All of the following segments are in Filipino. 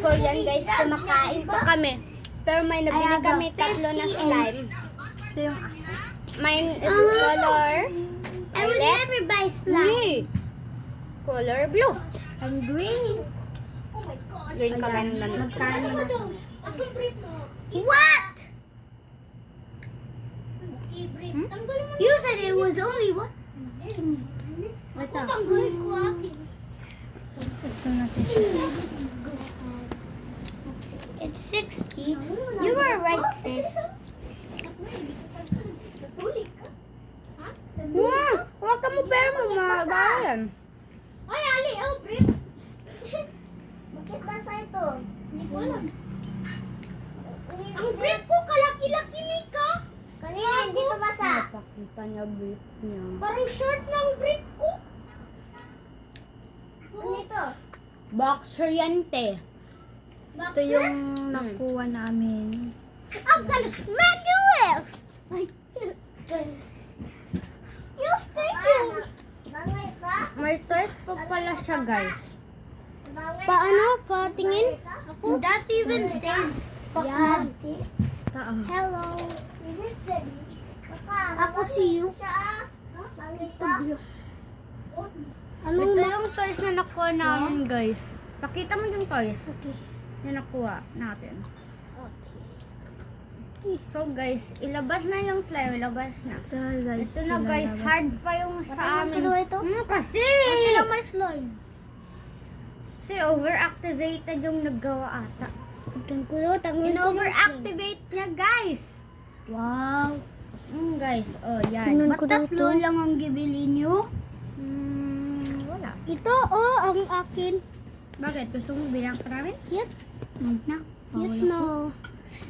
So yan guys, kumakain pa kami. Pero may nabili kami 3 na slime. Ito yung Mine is color I will violet. never buy slimes. Color blue. And green. Green ka ganun lang. magkano na. What? You said it was only what? Ito. Ito natin siya. It's 60. You were right, sis. Huwag ka mo pero mabayan. Ay, Ali, oh, brief. Bakit basa ito? Hindi ko alam. Ang brief ko, kalaki-laki, Mika. Kanina, hindi ko basa. Napakita niya brief niya. Parang short ng brief ko. Ano ito? Boxer yan te. Ito yung nakuha namin. I'm gonna smack you with. You stinking. Bangay ka? May toys pa pala siya guys. Paano? Patingin? That even says Sakante. Hello. Ako si you. Ito yung toys na nakuha namin guys. Pakita mo yung toys Okay. na nakuha natin. Okay. So guys, ilabas na yung slime. Ilabas na. Ito guys. Ito na guys, hard pa yung sa amin. kinuha ito? Kasi! Ito lang may slime. Kasi overactivated yung naggawa ata. Tangin ko In-overactivate niya guys. Wow. Guys, oh yan. Tingnan Ba't ko daw tatlo ito. lang ang gibili nyo? Wala. Ito, oh, ang akin. Bakit? Gusto mo bilang pa namin? Cute. Na. Cute na.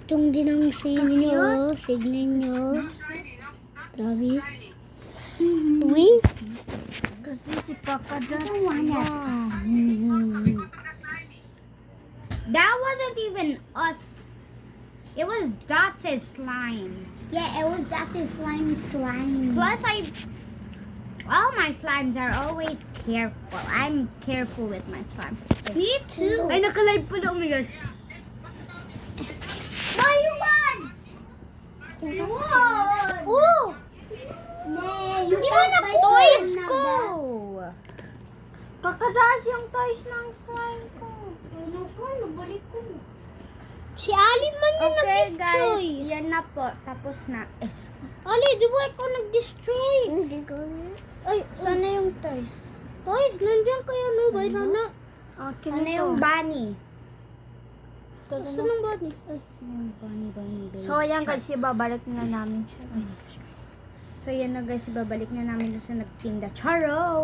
Itong din ang sinyo. Signin nyo. Grabe. Uy. Kasi si Papa Ito, wala. That wasn't even us. It was Dot's slime. Yeah, it was Dutch's slime. Plus, all my slimes are always careful. I'm careful with my slime. Me too. Ay, naka-live pala. Oh my gosh. Mayuman! Oh! Hindi mo na toys ko. Kakadaas yung toys ng slime ko. Ano ko? Nabalik ko. Si Ali man yung Okay nag-destroy. guys, yan na po. Tapos na. Ali, di ba ikaw nag-destroy? Hindi ko. Ay, sana yung toys? Toys, nandiyan kayo no, Bayra na. Akin Ano ito. yung bunny? Saan ang body? Ay. Bunny. So, ayan guys, ibabalik na namin siya. So yan na guys, ibabalik na namin doon sa nagtinda. Charo!